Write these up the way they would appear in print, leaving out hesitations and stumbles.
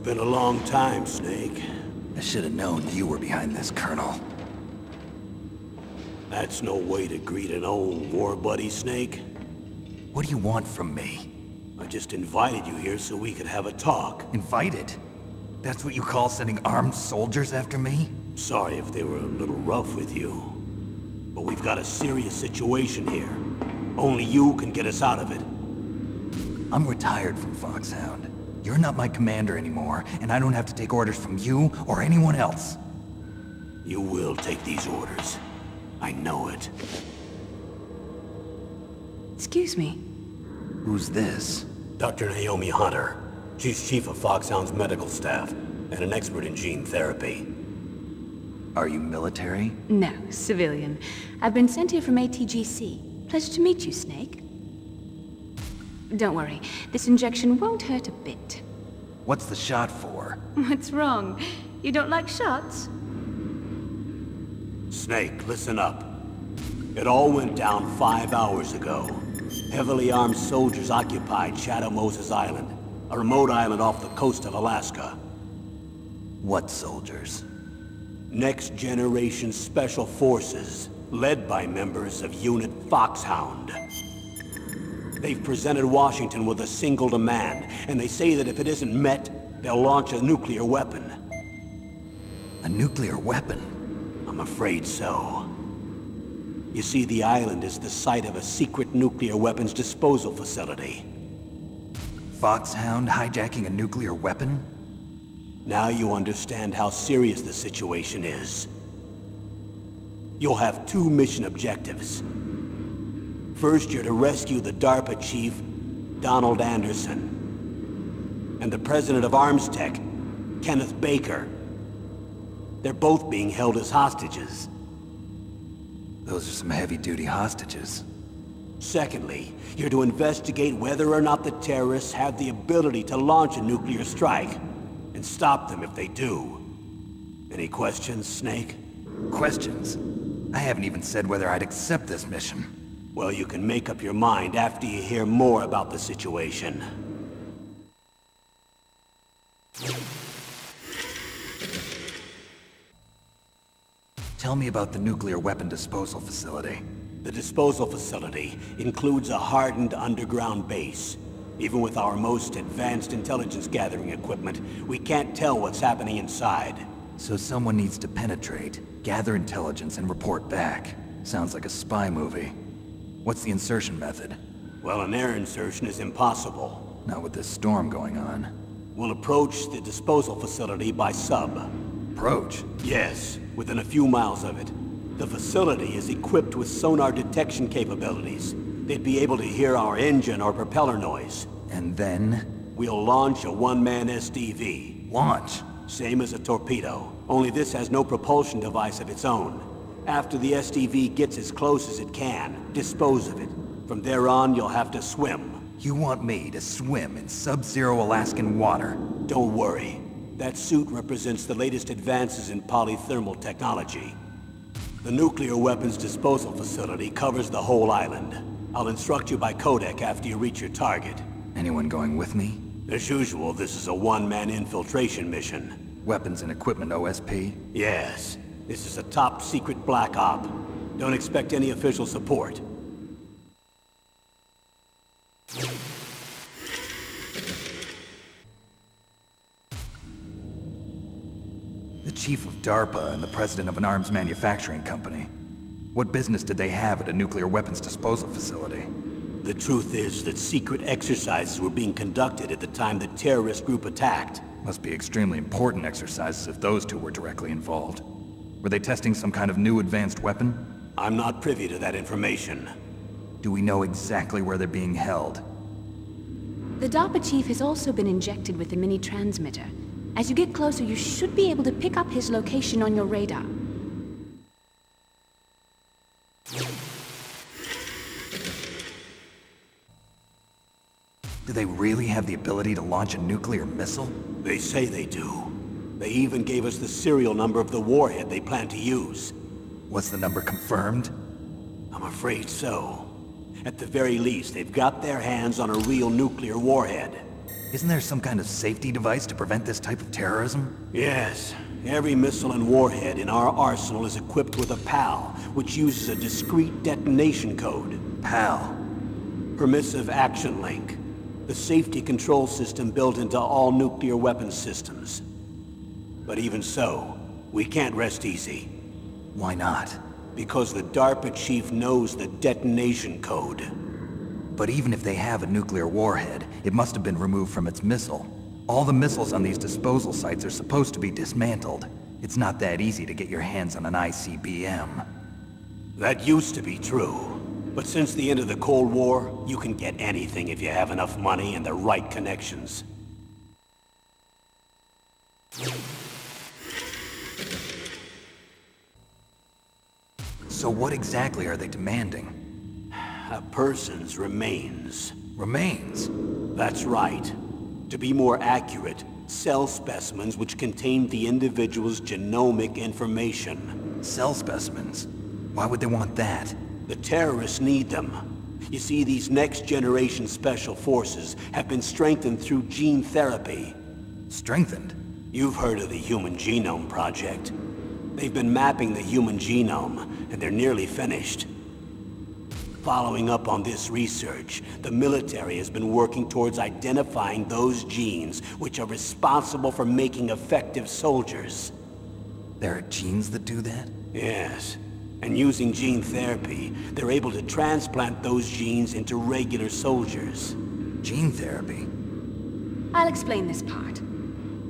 been a long time, Snake. I should have known you were behind this, Colonel. That's no way to greet an old war buddy, Snake. What do you want from me? I just invited you here so we could have a talk. Invited? That's what you call sending armed soldiers after me? Sorry if they were a little rough with you. But we've got a serious situation here. Only you can get us out of it. I'm retired from Foxhound. You're not my commander anymore, and I don't have to take orders from you or anyone else. You will take these orders. I know it. Excuse me. Who's this? Dr. Naomi Hunter. She's chief of Foxhound's medical staff, and an expert in gene therapy. Are you military? No, civilian. I've been sent here from ATGC. Pleasure to meet you, Snake. Don't worry, this injection won't hurt a bit. What's the shot for? What's wrong? You don't like shots? Snake, listen up. It all went down 5 hours ago. Heavily armed soldiers occupied Shadow Moses Island, a remote island off the coast of Alaska. What soldiers? Next Generation Special Forces, led by members of Unit Foxhound. They've presented Washington with a single demand, and they say that if it isn't met, they'll launch a nuclear weapon. A nuclear weapon? I'm afraid so. You see, the island is the site of a secret nuclear weapons disposal facility. Foxhound hijacking a nuclear weapon? Now you understand how serious the situation is. You'll have 2 mission objectives. First, you're to rescue the DARPA chief, Donald Anderson, and the president of Armstech, Kenneth Baker. They're both being held as hostages. Those are some heavy-duty hostages. Secondly, you're to investigate whether or not the terrorists have the ability to launch a nuclear strike, and stop them if they do. Any questions, Snake? Questions? I haven't even said whether I'd accept this mission. Well, you can make up your mind after you hear more about the situation. Tell me about the nuclear weapon disposal facility. The disposal facility includes a hardened underground base. Even with our most advanced intelligence gathering equipment, we can't tell what's happening inside. So someone needs to penetrate, gather intelligence, and report back. Sounds like a spy movie. What's the insertion method? Well, an air insertion is impossible. Not with this storm going on. We'll approach the disposal facility by sub. Approach? Yes, within a few miles of it. The facility is equipped with sonar detection capabilities. They'd be able to hear our engine or propeller noise. And then? We'll launch a one-man SDV. Launch? Same as a torpedo, only this has no propulsion device of its own. After the SDV gets as close as it can, dispose of it. From there on, you'll have to swim. You want me to swim in sub-zero Alaskan water? Don't worry. That suit represents the latest advances in polythermal technology. The nuclear weapons disposal facility covers the whole island. I'll instruct you by codec after you reach your target. Anyone going with me? As usual, this is a one-man infiltration mission. Weapons and equipment OSP? Yes. This is a top-secret black op. Don't expect any official support. The chief of DARPA and the president of an arms manufacturing company. What business did they have at a nuclear weapons disposal facility? The truth is that secret exercises were being conducted at the time the terrorist group attacked. Must be extremely important exercises if those two were directly involved. Were they testing some kind of new advanced weapon? I'm not privy to that information. Do we know exactly where they're being held? The DARPA chief has also been injected with a mini-transmitter. As you get closer, you should be able to pick up his location on your radar. Do they really have the ability to launch a nuclear missile? They say they do. They even gave us the serial number of the warhead they plan to use. Was the number confirmed? I'm afraid so. At the very least, they've got their hands on a real nuclear warhead. Isn't there some kind of safety device to prevent this type of terrorism? Yes. Every missile and warhead in our arsenal is equipped with a PAL, which uses a discrete detonation code. PAL. Permissive Action Link. The safety control system built into all nuclear weapons systems. But even so, we can't rest easy. Why not? Because the DARPA chief knows the detonation code. But even if they have a nuclear warhead, it must have been removed from its missile. All the missiles on these disposal sites are supposed to be dismantled. It's not that easy to get your hands on an ICBM. That used to be true. But since the end of the Cold War, you can get anything if you have enough money and the right connections. So what exactly are they demanding? A person's remains. Remains? That's right. To be more accurate, cell specimens which contain the individual's genomic information. Cell specimens? Why would they want that? The terrorists need them. You see, these next-generation special forces have been strengthened through gene therapy. Strengthened? You've heard of the Human Genome Project. They've been mapping the human genome, and they're nearly finished. Following up on this research, the military has been working towards identifying those genes which are responsible for making effective soldiers. There are genes that do that? Yes. And using gene therapy, they're able to transplant those genes into regular soldiers. Gene therapy? I'll explain this part.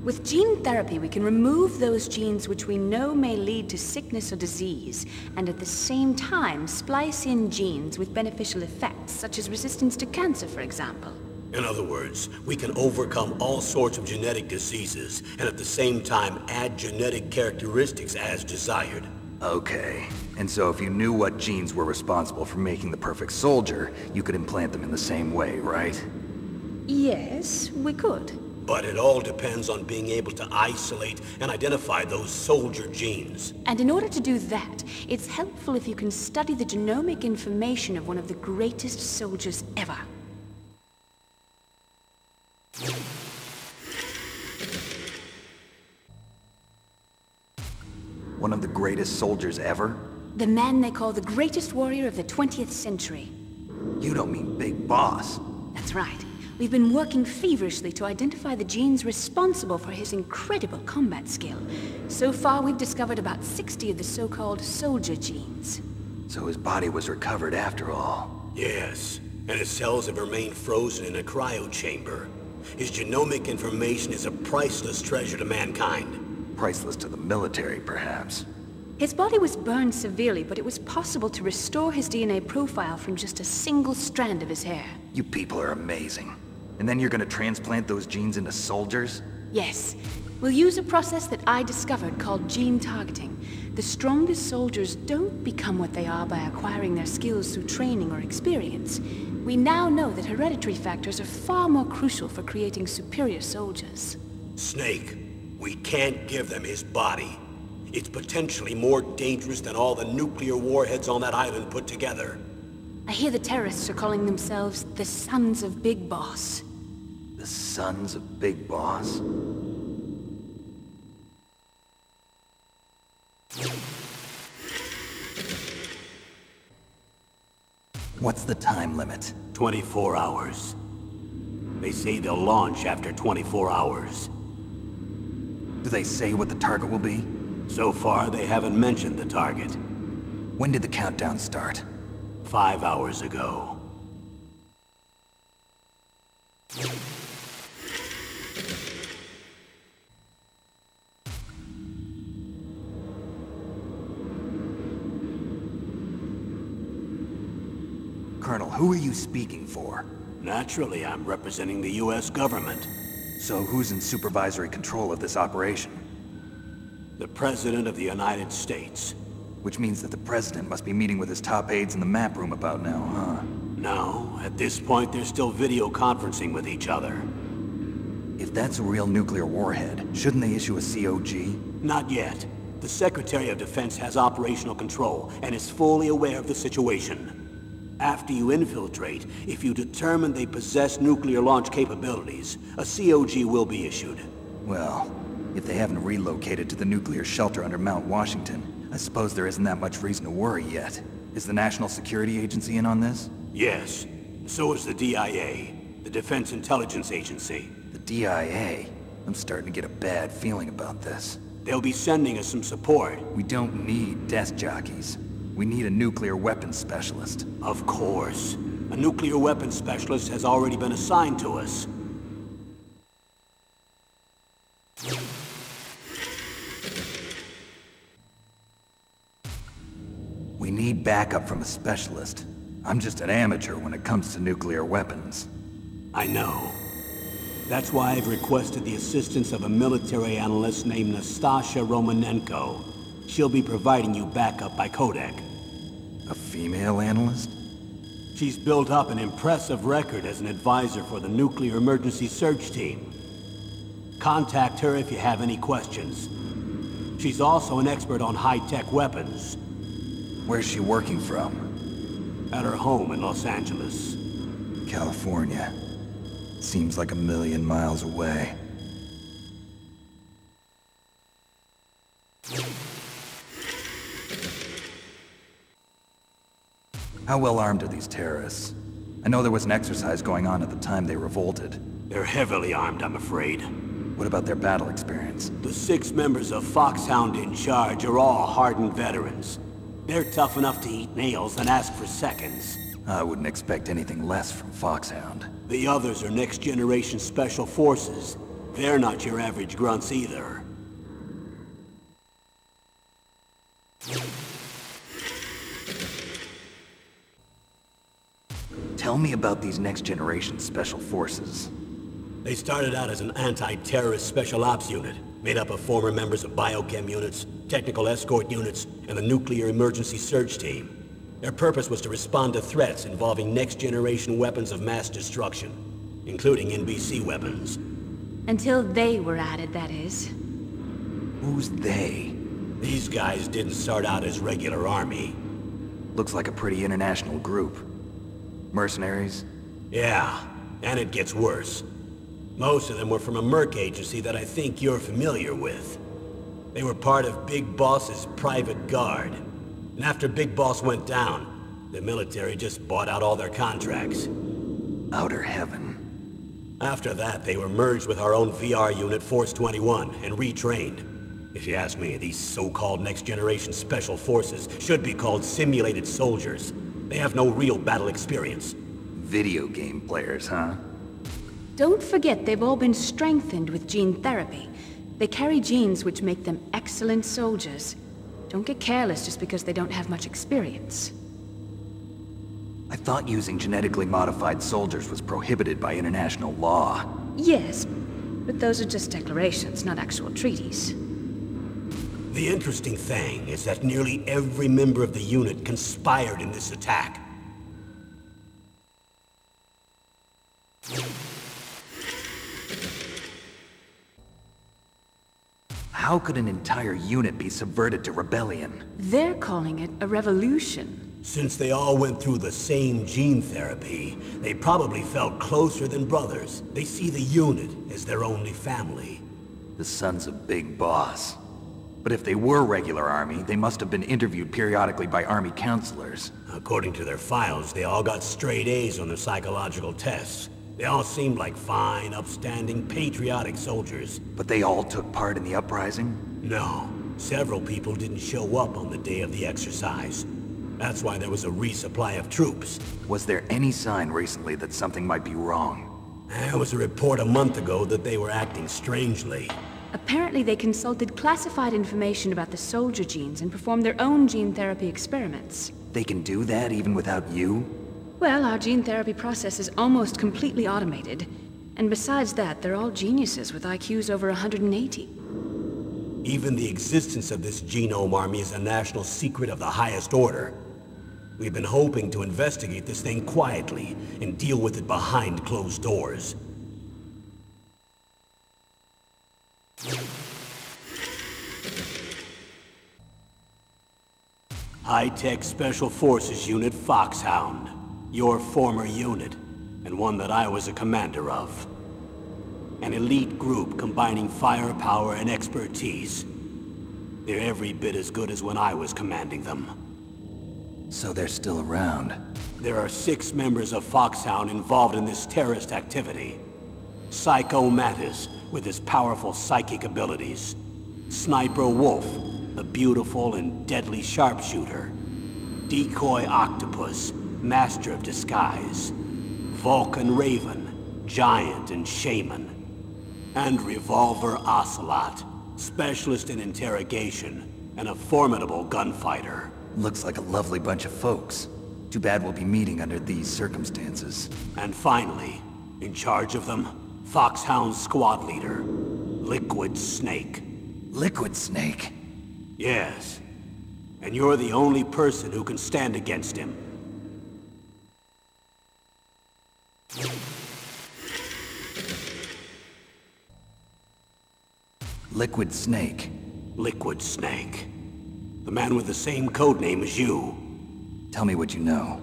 With gene therapy, we can remove those genes which we know may lead to sickness or disease, and at the same time splice in genes with beneficial effects, such as resistance to cancer, for example. In other words, we can overcome all sorts of genetic diseases, and at the same time add genetic characteristics as desired. Okay. And so if you knew what genes were responsible for making the perfect soldier, you could implant them in the same way, right? Yes, we could. But it all depends on being able to isolate and identify those soldier genes. And in order to do that, it's helpful if you can study the genomic information of one of the greatest soldiers ever. One of the greatest soldiers ever? The man they call the greatest warrior of the 20th century. You don't mean Big Boss. That's right. We've been working feverishly to identify the genes responsible for his incredible combat skill. So far, we've discovered about 60 of the so-called soldier genes. So his body was recovered after all. Yes, and his cells have remained frozen in a cryo chamber. His genomic information is a priceless treasure to mankind. Priceless to the military, perhaps. His body was burned severely, but it was possible to restore his DNA profile from just a single strand of his hair. You people are amazing. And then you're gonna transplant those genes into soldiers? Yes. We'll use a process that I discovered called gene targeting. The strongest soldiers don't become what they are by acquiring their skills through training or experience. We now know that hereditary factors are far more crucial for creating superior soldiers. Snake, we can't give them his body. It's potentially more dangerous than all the nuclear warheads on that island put together. I hear the terrorists are calling themselves the Sons of Big Boss. The Sons of Big Boss? What's the time limit? 24 hours. They say they'll launch after 24 hours. Do they say what the target will be? So far, they haven't mentioned the target. When did the countdown start? 5 hours ago. Colonel, who are you speaking for? Naturally, I'm representing the U.S. government. So who's in supervisory control of this operation? The President of the United States. Which means that the President must be meeting with his top aides in the map room about now, huh? No, at this point they're still video conferencing with each other. If that's a real nuclear warhead, shouldn't they issue a COG? Not yet. The Secretary of Defense has operational control and is fully aware of the situation. After you infiltrate, if you determine they possess nuclear launch capabilities, a COG will be issued. Well, if they haven't relocated to the nuclear shelter under Mount Washington, I suppose there isn't that much reason to worry yet. Is the National Security Agency in on this? Yes. So is the DIA, the Defense Intelligence Agency. The DIA? I'm starting to get a bad feeling about this. They'll be sending us some support. We don't need desk jockeys. We need a nuclear weapons specialist. Of course. A nuclear weapons specialist has already been assigned to us. We need backup from a specialist. I'm just an amateur when it comes to nuclear weapons. I know. That's why I've requested the assistance of a military analyst named Nastasha Romanenko. She'll be providing you backup by Kodak. A female analyst? She's built up an impressive record as an advisor for the Nuclear Emergency Search Team. Contact her if you have any questions. She's also an expert on high-tech weapons. Where's she working from? At her home in Los Angeles. California. Seems like a million miles away. How well armed are these terrorists? I know there was an exercise going on at the time they revolted. They're heavily armed, I'm afraid. What about their battle experience? The 6 members of Foxhound in charge are all hardened veterans. They're tough enough to eat nails and ask for seconds. I wouldn't expect anything less from Foxhound. The others are next-generation special forces. They're not your average grunts either. Tell me about these next-generation special forces. They started out as an anti-terrorist special ops unit, made up of former members of biochem units, technical escort units, and the Nuclear Emergency Search Team. Their purpose was to respond to threats involving next-generation weapons of mass destruction, including NBC weapons. Until they were added, that is. Who's they? These guys didn't start out as regular army. Looks like a pretty international group. Mercenaries? Yeah, and it gets worse. Most of them were from a merc agency that I think you're familiar with. They were part of Big Boss's private guard. And after Big Boss went down, the military just bought out all their contracts. Outer heaven. After that, they were merged with our own VR unit, Force 21, and retrained. If you ask me, these so-called next-generation special forces should be called simulated soldiers. They have no real battle experience. Video game players, huh? Don't forget they've all been strengthened with gene therapy. They carry genes which make them excellent soldiers. Don't get careless just because they don't have much experience. I thought using genetically modified soldiers was prohibited by international law. Yes, but those are just declarations, not actual treaties. The interesting thing is that nearly every member of the unit conspired in this attack. How could an entire unit be subverted to rebellion? They're calling it a revolution. Since they all went through the same gene therapy, they probably felt closer than brothers. They see the unit as their only family. The sons of Big Boss. But if they were regular army, they must have been interviewed periodically by army counselors. According to their files, they all got straight A's on their psychological tests. They all seemed like fine, upstanding, patriotic soldiers. But they all took part in the uprising? No. Several people didn't show up on the day of the exercise. That's why there was a resupply of troops. Was there any sign recently that something might be wrong? There was a report a month ago that they were acting strangely. Apparently they consulted classified information about the soldier genes and performed their own gene therapy experiments. They can do that even without you? Well, our gene therapy process is almost completely automated. And besides that, they're all geniuses with IQs over 180. Even the existence of this genome army is a national secret of the highest order. We've been hoping to investigate this thing quietly and deal with it behind closed doors. High-Tech Special Forces Unit Foxhound. Your former unit, and one that I was a commander of. An elite group combining firepower and expertise. They're every bit as good as when I was commanding them. So they're still around. There are 6 members of Foxhound involved in this terrorist activity. Psycho Mantis, with his powerful psychic abilities. Sniper Wolf, the beautiful and deadly sharpshooter. Decoy Octopus, master of disguise. Vulcan Raven, giant and shaman. And Revolver Ocelot, specialist in interrogation and a formidable gunfighter. Looks like a lovely bunch of folks. Too bad we'll be meeting under these circumstances. And finally, in charge of them, Foxhound's squad leader, Liquid Snake. Liquid Snake? Yes. And you're the only person who can stand against him. Liquid Snake. Liquid Snake. The man with the same codename as you. Tell me what you know.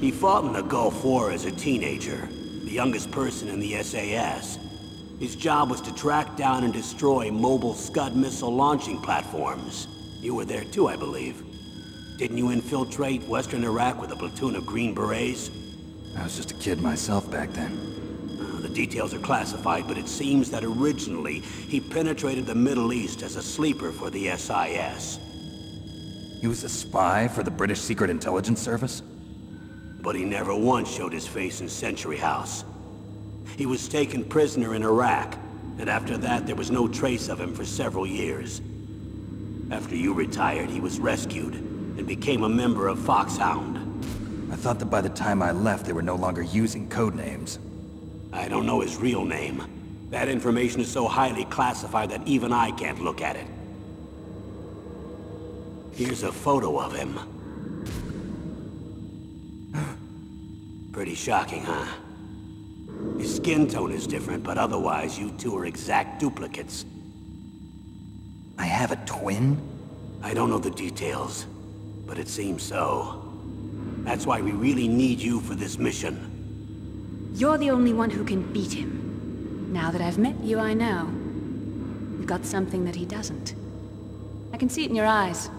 He fought in the Gulf War as a teenager, the youngest person in the SAS. His job was to track down and destroy mobile Scud missile launching platforms. You were there too, I believe. Didn't you infiltrate Western Iraq with a platoon of Green Berets? I was just a kid myself back then. The details are classified, but it seems that originally he penetrated the Middle East as a sleeper for the SIS. He was a spy for the British Secret Intelligence Service? But he never once showed his face in Century House. He was taken prisoner in Iraq, and after that there was no trace of him for several years. After you retired, he was rescued and became a member of Foxhound. I thought that by the time I left, they were no longer using codenames. I don't know his real name. That information is so highly classified that even I can't look at it. Here's a photo of him. Pretty shocking, huh? His skin tone is different, but otherwise you two are exact duplicates. I have a twin? I don't know the details, but it seems so. That's why we really need you for this mission. You're the only one who can beat him. Now that I've met you, I know. You've got something that he doesn't. I can see it in your eyes.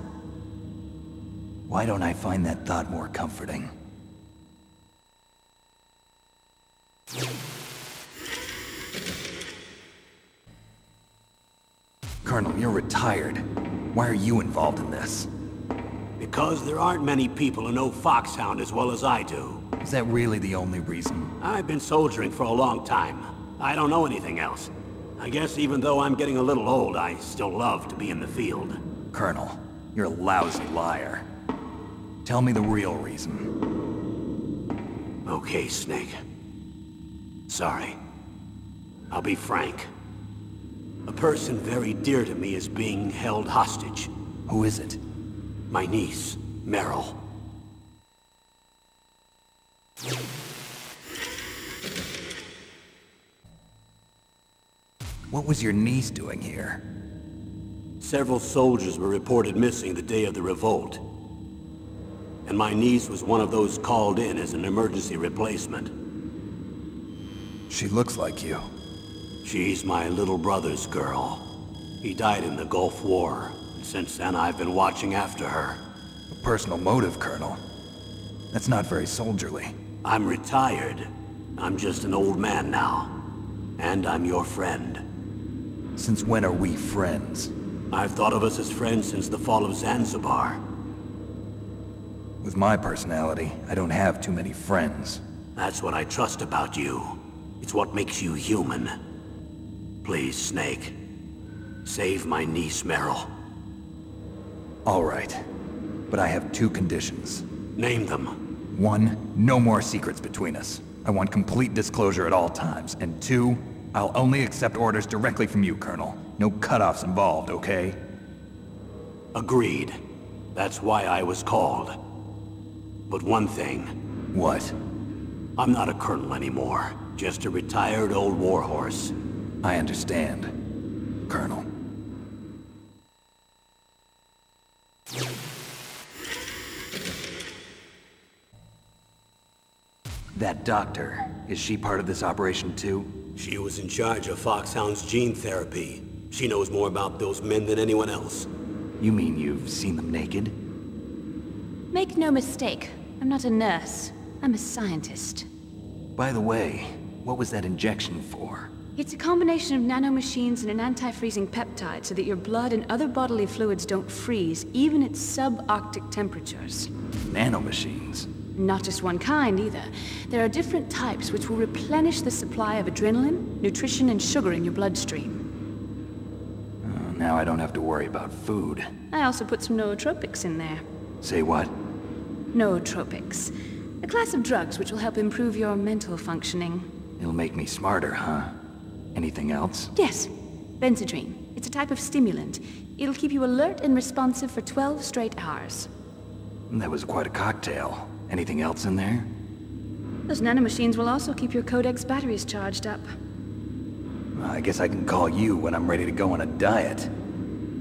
Why don't I find that thought more comforting? Colonel, you're retired. Why are you involved in this? Because there aren't many people who know Foxhound as well as I do. Is that really the only reason? I've been soldiering for a long time. I don't know anything else. I guess even though I'm getting a little old, I still love to be in the field. Colonel, you're a lousy liar. Tell me the real reason. Okay, Snake. Sorry. I'll be frank. A person very dear to me is being held hostage. Who is it? My niece, Meryl. What was your niece doing here? Several soldiers were reported missing the day of the revolt. And my niece was one of those called in as an emergency replacement. She looks like you. She's my little brother's girl. He died in the Gulf War, and since then I've been watching after her. A personal motive, Colonel. That's not very soldierly. I'm retired. I'm just an old man now. And I'm your friend. Since when are we friends? I've thought of us as friends since the fall of Zanzibar. With my personality, I don't have too many friends. That's what I trust about you. It's what makes you human. Please, Snake. Save my niece, Meryl. All right. But I have 2 conditions. Name them. 1, no more secrets between us. I want complete disclosure at all times. And 2, I'll only accept orders directly from you, Colonel. No cutoffs involved, okay? Agreed. That's why I was called. But one thing. What? I'm not a colonel anymore. Just a retired old warhorse. I understand, Colonel. That doctor, is she part of this operation too? She was in charge of Foxhound's gene therapy. She knows more about those men than anyone else. You mean you've seen them naked? Make no mistake, I'm not a nurse. I'm a scientist. By the way, what was that injection for? It's a combination of nanomachines and an anti-freezing peptide so that your blood and other bodily fluids don't freeze, even at subarctic temperatures. Nanomachines? Not just one kind, either. There are different types which will replenish the supply of adrenaline, nutrition, and sugar in your bloodstream. Oh, now I don't have to worry about food. I also put some nootropics in there. Say what? Nootropics. A class of drugs which will help improve your mental functioning. It'll make me smarter, huh? Anything else? Yes. Benzodrine. It's a type of stimulant. It'll keep you alert and responsive for 12 straight hours. That was quite a cocktail. Anything else in there? Those nanomachines will also keep your Codex batteries charged up. Well, I guess I can call you when I'm ready to go on a diet.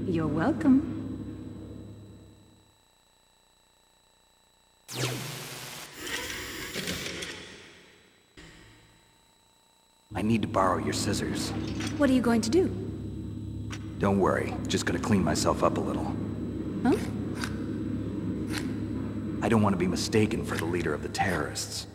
You're welcome. I need to borrow your scissors. What are you going to do? Don't worry, just gonna clean myself up a little. Huh? I don't want to be mistaken for the leader of the terrorists.